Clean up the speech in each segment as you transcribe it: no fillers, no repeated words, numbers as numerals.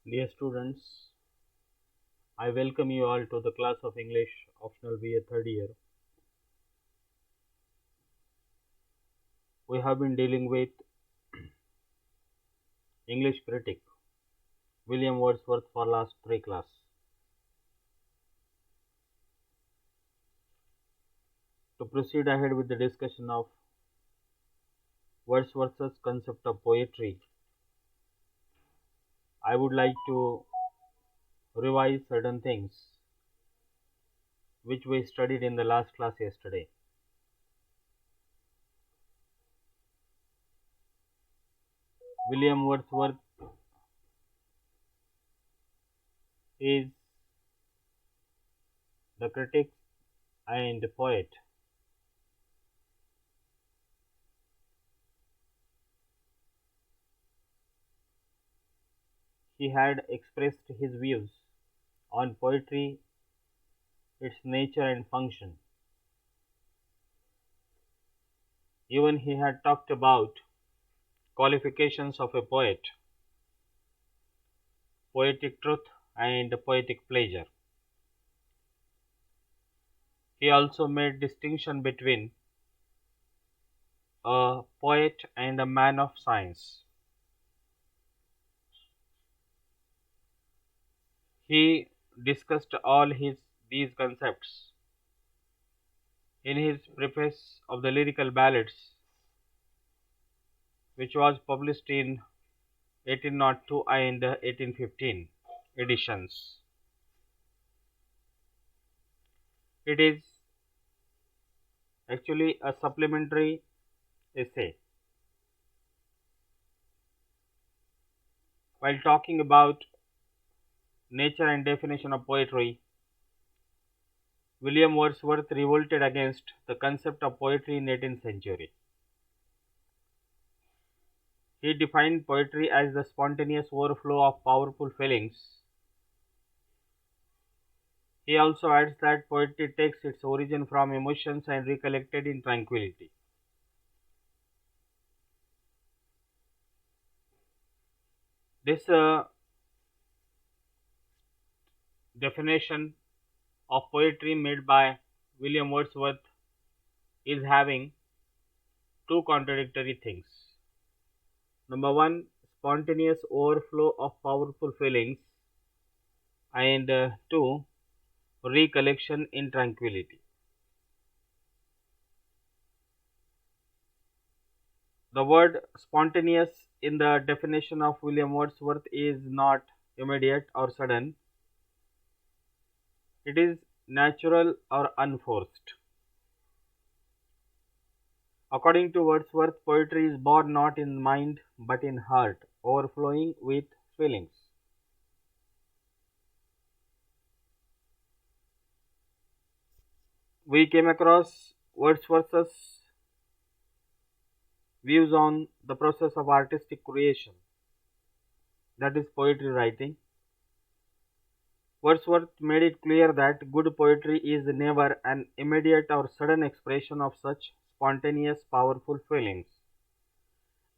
Dear students, I welcome you all to the class of English optional BA third year. We have been dealing with English critic William Wordsworth for last three class. To proceed ahead with the discussion of Wordsworth's concept of poetry, I would like to revise certain things which we studied in the last class yesterday. William Wordsworth is the critic and poet. He had expressed his views on poetry, its nature and function. Even he had talked about qualifications of a poet, poetic truth and poetic pleasure. He also made distinction between a poet and a man of science. He discussed all these concepts in his preface of the lyrical ballads, which was published in 1802 and 1815 editions. It is actually a supplementary essay. While talking about nature and definition of poetry, William Wordsworth revolted against the concept of poetry in 18th century. He defined poetry as the spontaneous overflow of powerful feelings. He also adds that poetry takes its origin from emotions and recollected in tranquility. This definition of poetry made by William Wordsworth is having two contradictory things. Number one, spontaneous overflow of powerful feelings, and two, recollection in tranquility. The word spontaneous in the definition of William Wordsworth is not immediate or sudden, it is natural or unforced. According to Wordsworth, poetry is born not in mind but in heart, overflowing with feelings. We came across Wordsworth's views on the process of artistic creation, that is, poetry writing. Wordsworth made it clear that good poetry is never an immediate or sudden expression of such spontaneous, powerful feelings.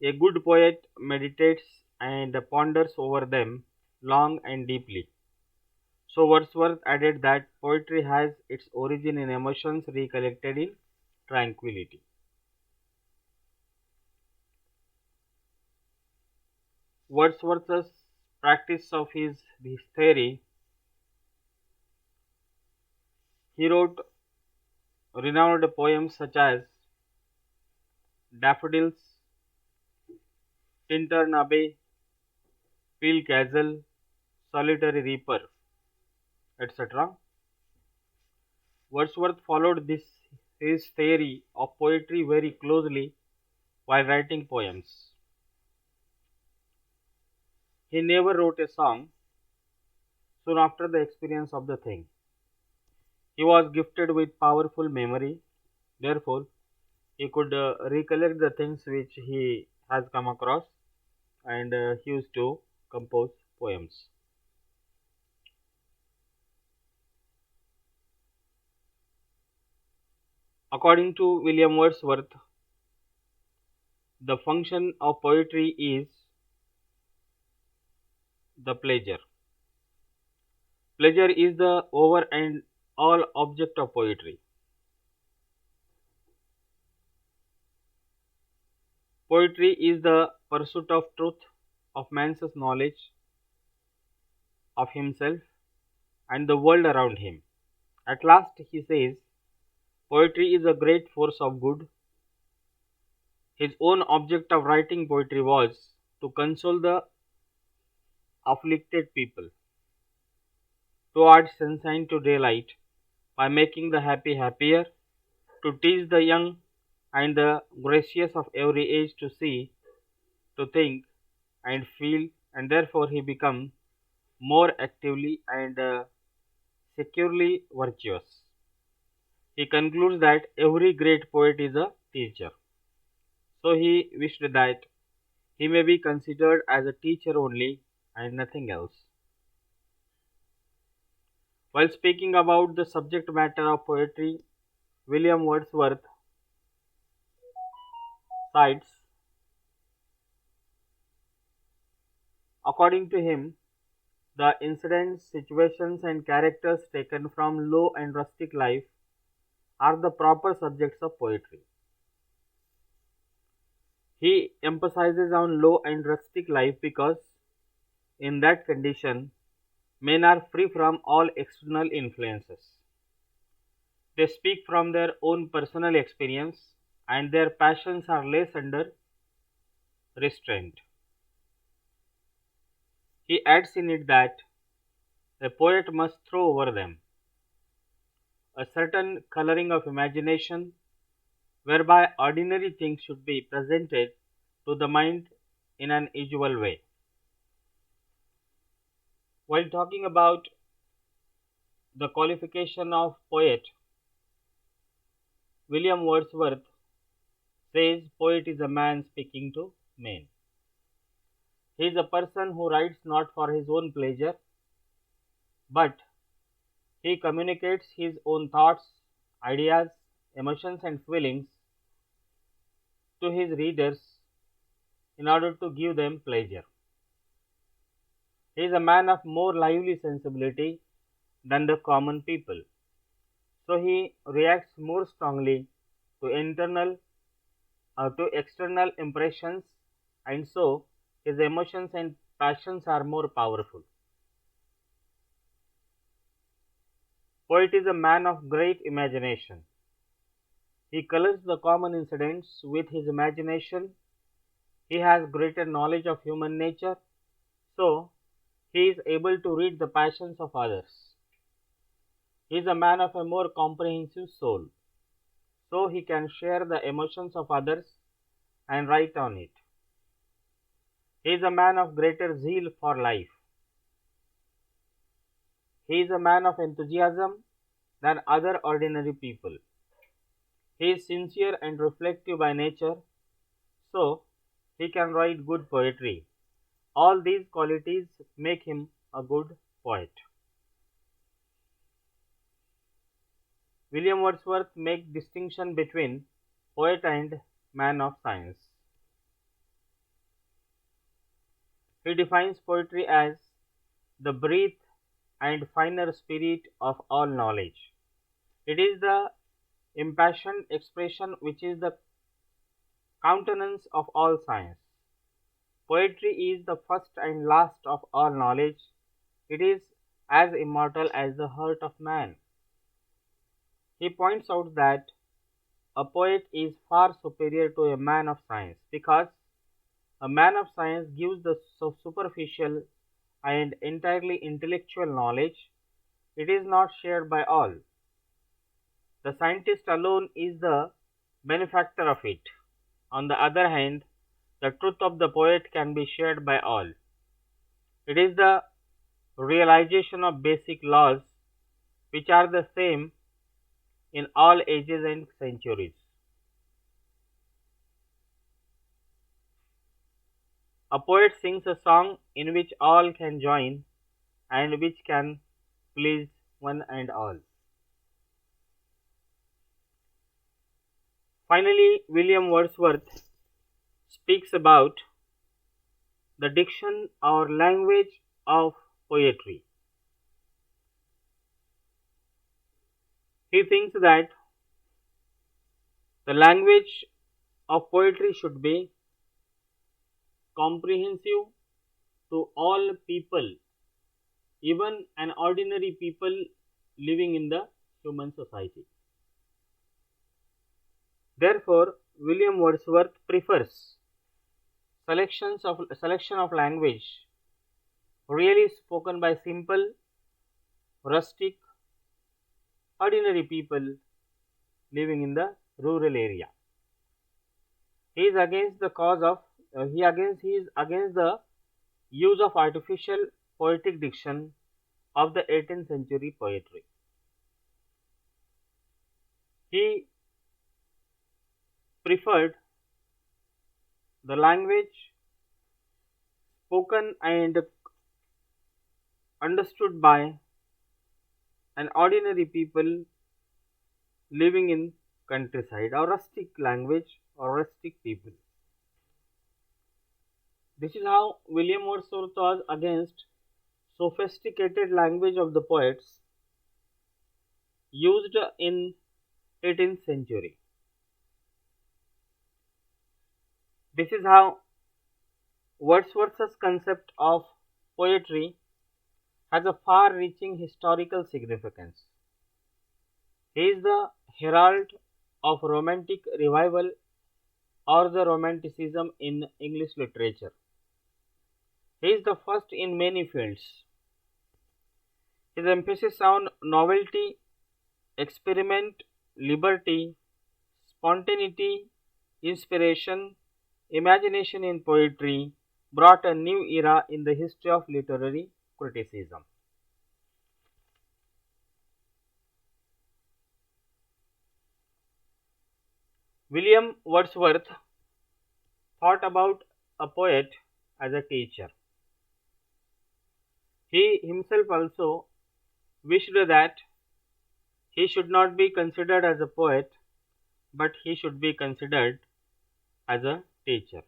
A good poet meditates and ponders over them long and deeply. So Wordsworth added that poetry has its origin in emotions recollected in tranquility. Wordsworth's practice of his theory, he wrote renowned poems such as Daffodils, Tintern Abbey, Peel Castle, Solitary Reaper, etc. Wordsworth followed his theory of poetry very closely while writing poems. He never wrote a song soon after the experience of the thing. He was gifted with powerful memory, therefore, he could recollect the things which he has come across and he used to compose poems. According to William Wordsworth, the function of poetry is the pleasure. Pleasure is the over and all object of poetry. Poetry is the pursuit of truth, of man's knowledge of himself and the world around him. At last, he says, poetry is a great force of good. His own object of writing poetry was to console the afflicted people, to add sunshine to daylight by making the happy happier, to teach the young and the gracious of every age to see, to think and feel, and therefore he becomes more actively and securely virtuous. He concludes that every great poet is a teacher. So he wished that he may be considered as a teacher only and nothing else. While speaking about the subject matter of poetry, William Wordsworth cites, according to him, the incidents, situations, and characters taken from low and rustic life are the proper subjects of poetry. He emphasizes on low and rustic life because in that condition men are free from all external influences. They speak from their own personal experience and their passions are less under restraint. He adds in it that a poet must throw over them a certain coloring of imagination whereby ordinary things should be presented to the mind in an usual way. While talking about the qualification of poet, William Wordsworth says poet is a man speaking to men. He is a person who writes not for his own pleasure, but he communicates his own thoughts, ideas, emotions, and feelings to his readers in order to give them pleasure. He is a man of more lively sensibility than the common people, so he reacts more strongly to to external impressions, and so his emotions and passions are more powerful. Poet is a man of great imagination. He colors the common incidents with his imagination. He has greater knowledge of human nature, so he is able to read the passions of others. He is a man of a more comprehensive soul, so he can share the emotions of others and write on it. He is a man of greater zeal for life. He is a man of enthusiasm than other ordinary people. He is sincere and reflective by nature, so he can write good poetry. All these qualities make him a good poet. William Wordsworth makes distinction between poet and man of science. He defines poetry as the breath and finer spirit of all knowledge. It is the impassioned expression which is the countenance of all science. Poetry is the first and last of all knowledge. It is as immortal as the heart of man. He points out that a poet is far superior to a man of science because a man of science gives the superficial and entirely intellectual knowledge. It is not shared by all. The scientist alone is the benefactor of it. On the other hand, the truth of the poet can be shared by all. It is the realization of basic laws which are the same in all ages and centuries. A poet sings a song in which all can join and which can please one and all. Finally, William Wordsworth speaks about the diction or language of poetry. He thinks that the language of poetry should be comprehensive to all people, even an ordinary people living in the human society. Therefore, William Wordsworth prefers selection of language really spoken by simple, rustic, ordinary people living in the rural area. He is against the cause of he is against the use of artificial poetic diction of the 18th century poetry. He preferred the language spoken and understood by an ordinary people living in countryside, or rustic language, or rustic people. This is how William Wordsworth was against sophisticated language of the poets used in 18th century. This is how Wordsworth's concept of poetry has a far-reaching historical significance. He is the herald of romantic revival or the romanticism in English literature. He is the first in many fields. His emphasis on novelty, experiment, liberty, spontaneity, inspiration, imagination in poetry brought a new era in the history of literary criticism. William Wordsworth thought about a poet as a teacher. He himself also wished that he should not be considered as a poet, but he should be considered as a teacher.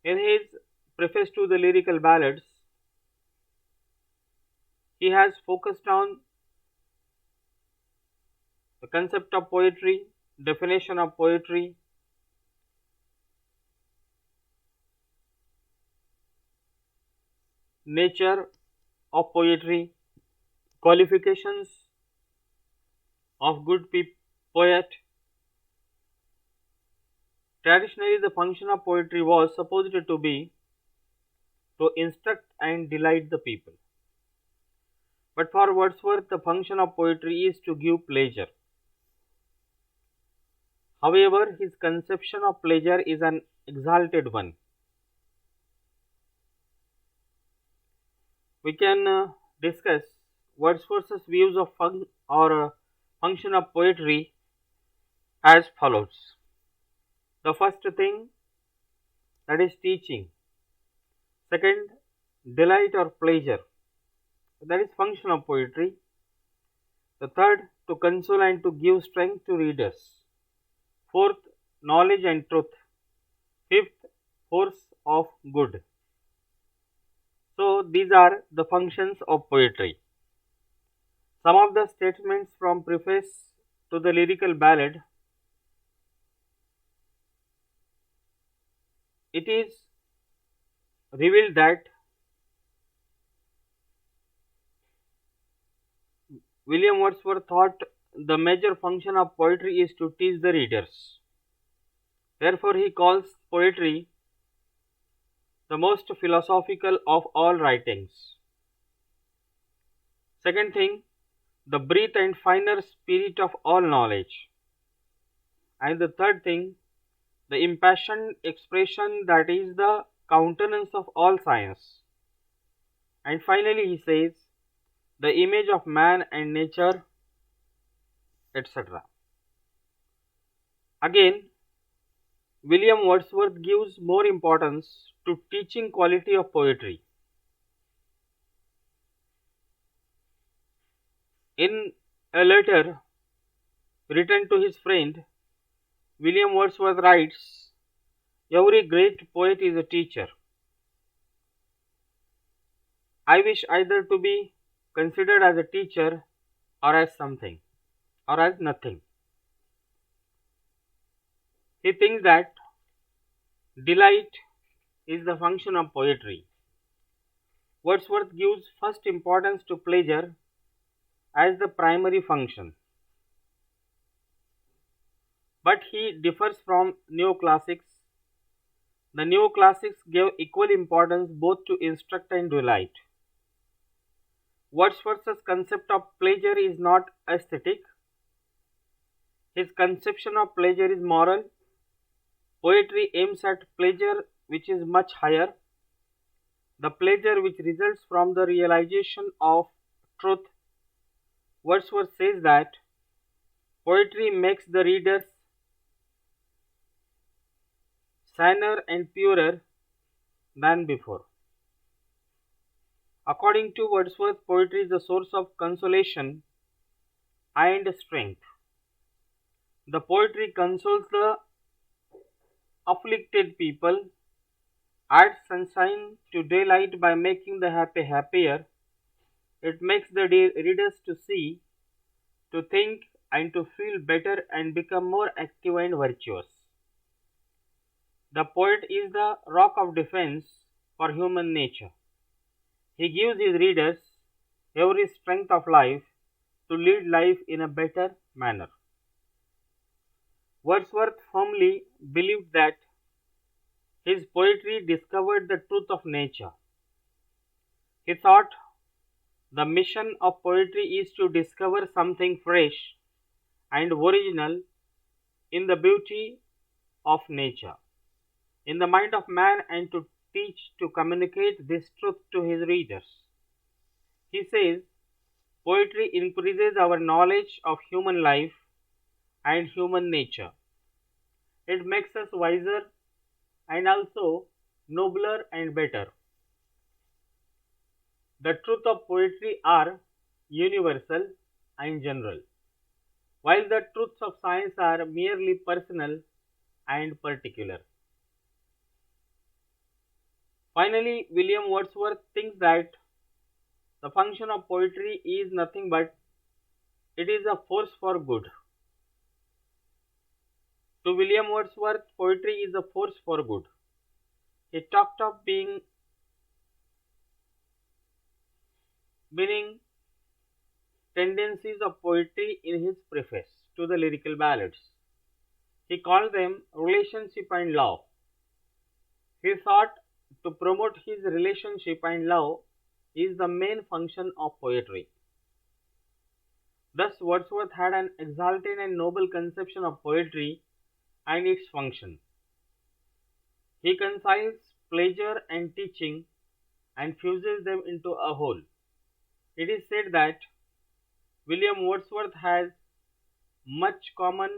In his preface to the lyrical ballads, he has focused on the concept of poetry, definition of poetry, nature of poetry, qualifications of good poet. Traditionally, the function of poetry was supposed to be to instruct and delight the people. But for Wordsworth, the function of poetry is to give pleasure. However, his conception of pleasure is an exalted one. We can discuss Wordsworth's views of function of poetry as follows. The first thing, that is teaching. Second, delight or pleasure, that is function of poetry. The third, to console and to give strength to readers. Fourth, knowledge and truth. Fifth, force of good. So these are the functions of poetry. Some of the statements from preface to the lyrical ballad. It is revealed that William Wordsworth thought the major function of poetry is to teach the readers. Therefore, he calls poetry the most philosophical of all writings. Second thing, the breadth and finer spirit of all knowledge. And the third thing, the impassioned expression that is the countenance of all science. And finally, he says, the image of man and nature, etc. Again, William Wordsworth gives more importance to teaching quality of poetry. In a letter written to his friend, William Wordsworth writes, every great poet is a teacher. I wish either to be considered as a teacher or as something or as nothing. He thinks that delight is the function of poetry. Wordsworth gives first importance to pleasure as the primary function, but he differs from neoclassics. The neoclassics gave equal importance both to instruct and delight. Wordsworth's concept of pleasure is not aesthetic. His conception of pleasure is moral. Poetry aims at pleasure which is much higher, the pleasure which results from the realization of truth. Wordsworth says that poetry makes the readers saner and purer than before. According to Wordsworth, poetry is a source of consolation and strength. The poetry consoles the afflicted people, adds sunshine to daylight by making the happy happier. It makes the readers to see, to think, and to feel better and become more active and virtuous. The poet is the rock of defense for human nature. He gives his readers every strength of life to lead life in a better manner. Wordsworth firmly believed that his poetry discovered the truth of nature. He thought the mission of poetry is to discover something fresh and original in the beauty of nature, in the mind of man, and to teach, to communicate this truth to his readers. He says, poetry increases our knowledge of human life and human nature. It makes us wiser and also nobler and better. The truth of poetry are universal and general, while the truths of science are merely personal and particular. Finally, William Wordsworth thinks that the function of poetry is nothing but it is a force for good. To William Wordsworth, poetry is a force for good. He talked of meaning tendencies of poetry in his preface to the lyrical ballads. He called them relationship and love. He thought to promote his relationship and love is the main function of poetry. Thus, Wordsworth had an exalted and noble conception of poetry and its function. He conciles pleasure and teaching and fuses them into a whole. It is said that William Wordsworth has much common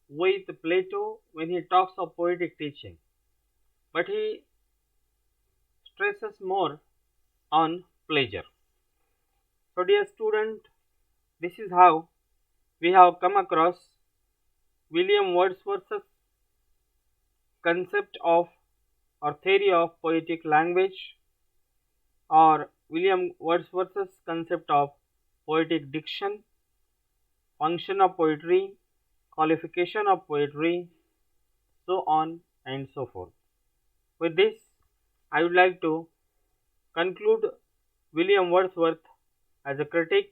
with Plato when he talks of poetic teaching, but he stresses more on pleasure. So, dear student, this is how we have come across William Wordsworth's concept of or theory of poetic language, or William Wordsworth's concept of poetic diction, function of poetry, qualification of poetry, so on and so forth. With this, I would like to conclude William Wordsworth as a critic.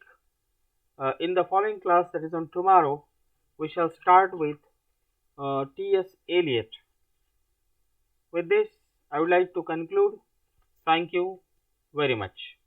In the following class, that is on tomorrow, we shall start with T.S. Eliot. With this, I would like to conclude. Thank you very much.